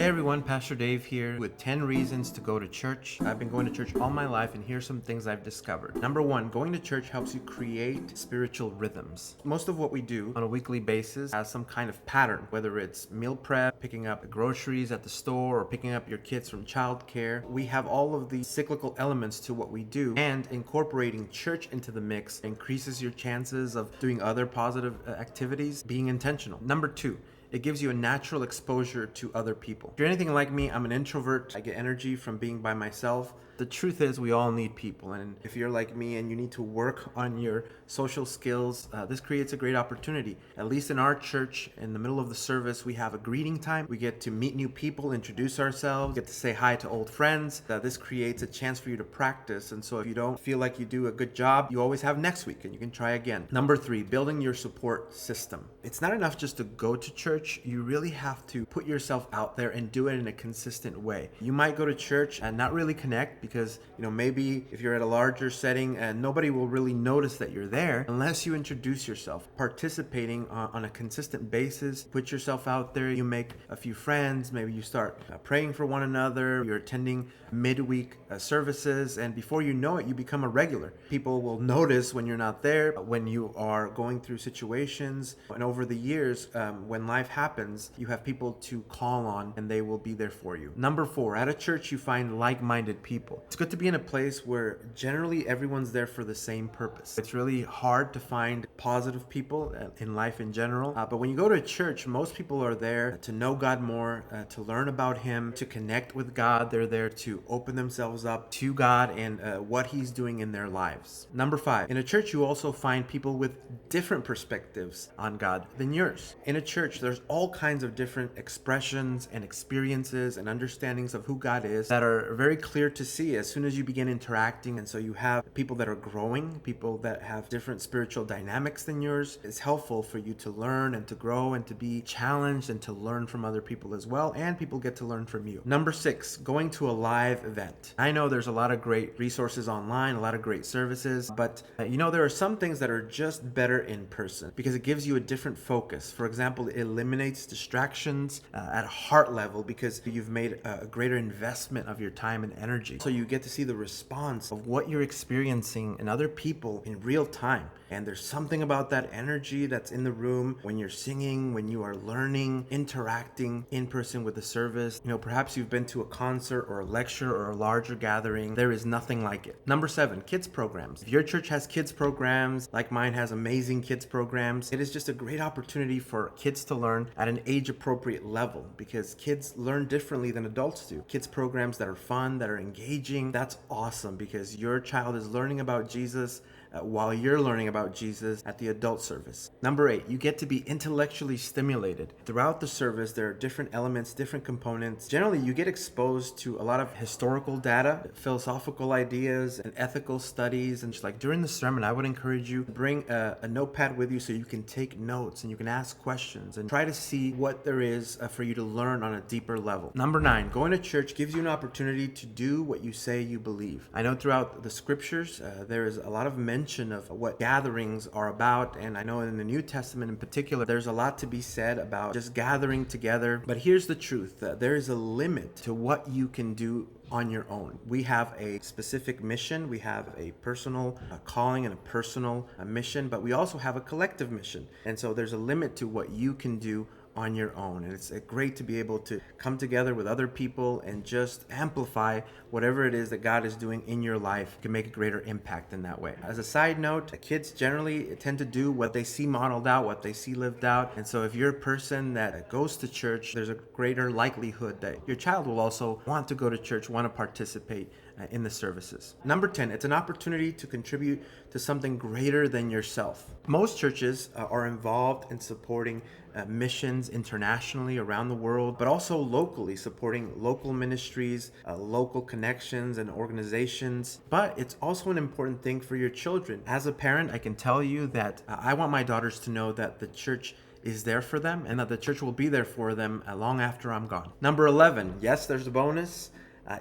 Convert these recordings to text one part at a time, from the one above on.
Hey everyone, Pastor Dave here with 10 reasons to go to church. I've been going to church all my life, and here's some things I've discovered. Number one, going to church helps you create spiritual rhythms. Most of what we do on a weekly basis has some kind of pattern, whether it's meal prep, picking up groceries at the store, or picking up your kids from childcare. We have all of these cyclical elements to what we do, and incorporating church into the mix increases your chances of doing other positive activities, being intentional. Number two, it gives you a natural exposure to other people. If you're anything like me, I'm an introvert. I get energy from being by myself. The truth is, we all need people. And if you're like me and you need to work on your social skills, this creates a great opportunity. At least in our church, in the middle of the service, we have a greeting time. We get to meet new people, introduce ourselves, get to say hi to old friends. This creates a chance for you to practice. And so if you don't feel like you do a good job, you always have next week and you can try again. Number three, building your support system. It's not enough just to go to church. You really have to put yourself out there and do it in a consistent way. You might go to church and not really connect because, maybe if you're at a larger setting and nobody will really notice that you're there unless you introduce yourself. Participating on a consistent basis, put yourself out there, you make a few friends, maybe you start praying for one another, you're attending midweek services, and before you know it, you become a regular. People will notice when you're not there, when you are going through situations, and over the years, when life happens, you have people to call on and they will be there for you. Number four, at a church you find like-minded people. It's good to be in a place where generally everyone's there for the same purpose. It's really hard to find positive people in life in general, but when you go to church, most people are there to know God more, to learn about Him, to connect with God. They're there to open themselves up to God and what He's doing in their lives. Number five, in a church you also find people with different perspectives on God than yours. In a church, there's all kinds of different expressions and experiences and understandings of who God is that are very clear to see as soon as you begin interacting. And so you have people that are growing, people that have different spiritual dynamics than yours. It's helpful for you to learn and to grow and to be challenged and to learn from other people as well, and people get to learn from you. Number six, going to a live event. I know there's a lot of great resources online, a lot of great services, but there are some things that are just better in person because it gives you a different focus. For example, it eliminates distractions at a heart level because you've made a greater investment of your time and energy. So you get to see the response of what you're experiencing in other people in real time. And there's something about that energy that's in the room when you're singing, when you are learning, interacting in person with the service. Perhaps you've been to a concert or a lecture or a larger gathering. There is nothing like it. Number seven, kids programs. If your church has kids programs, like mine has amazing kids programs, it is just a great opportunity for kids to learn at an age-appropriate level because kids learn differently than adults do. Kids programs that are fun, that are engaging, that's awesome because your child is learning about Jesus while you're learning about Jesus at the adult service. Number eight, you get to be intellectually stimulated. Throughout the service, there are different elements, different components. Generally, you get exposed to a lot of historical data, philosophical ideas, and ethical studies. And just like during the sermon, I would encourage you to bring a notepad with you so you can take notes and you can ask questions and try to see what there is for you to learn on a deeper level. Number nine, going to church gives you an opportunity to do what you say you believe. I know throughout the scriptures, there is a lot of mention of what gatherings are about, and I know in the New Testament in particular there's a lot to be said about just gathering together. But here's the truth, there is a limit to what you can do on your own. We have a specific mission, we have a personal calling and a personal mission, but we also have a collective mission, and so there's a limit to what you can do on your own. And it's great to be able to come together with other people and just amplify whatever it is that God is doing in your life. You can make a greater impact in that way. As a side note, kids generally tend to do what they see modeled out, what they see lived out. And so if you're a person that goes to church, there's a greater likelihood that your child will also want to go to church, want to participate in the services. Number 10, it's an opportunity to contribute to something greater than yourself. Most churches are involved in supporting missions internationally around the world, but also locally, supporting local ministries, local connections and organizations. But it's also an important thing for your children. As a parent, I can tell you that I want my daughters to know that the church is there for them and that the church will be there for them long after I'm gone. Number 11, yes, there's a bonus.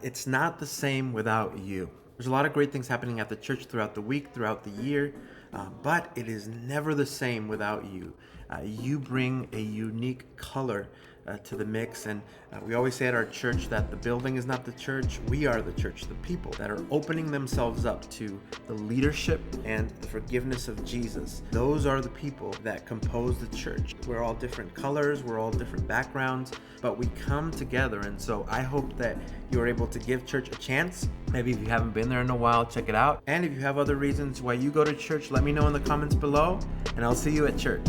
It's not the same without you. There's a lot of great things happening at the church throughout the week, throughout the year, but it is never the same without you. You bring a unique color to the mix. And we always say at our church that the building is not the church. We are the church, the people that are opening themselves up to the leadership and the forgiveness of Jesus. Those are the people that compose the church. We're all different colors, we're all different backgrounds, but we come together. And so I hope that you're able to give church a chance. Maybe if you haven't been there in a while, check it out. And if you have other reasons why you go to church, let me know in the comments below, and I'll see you at church.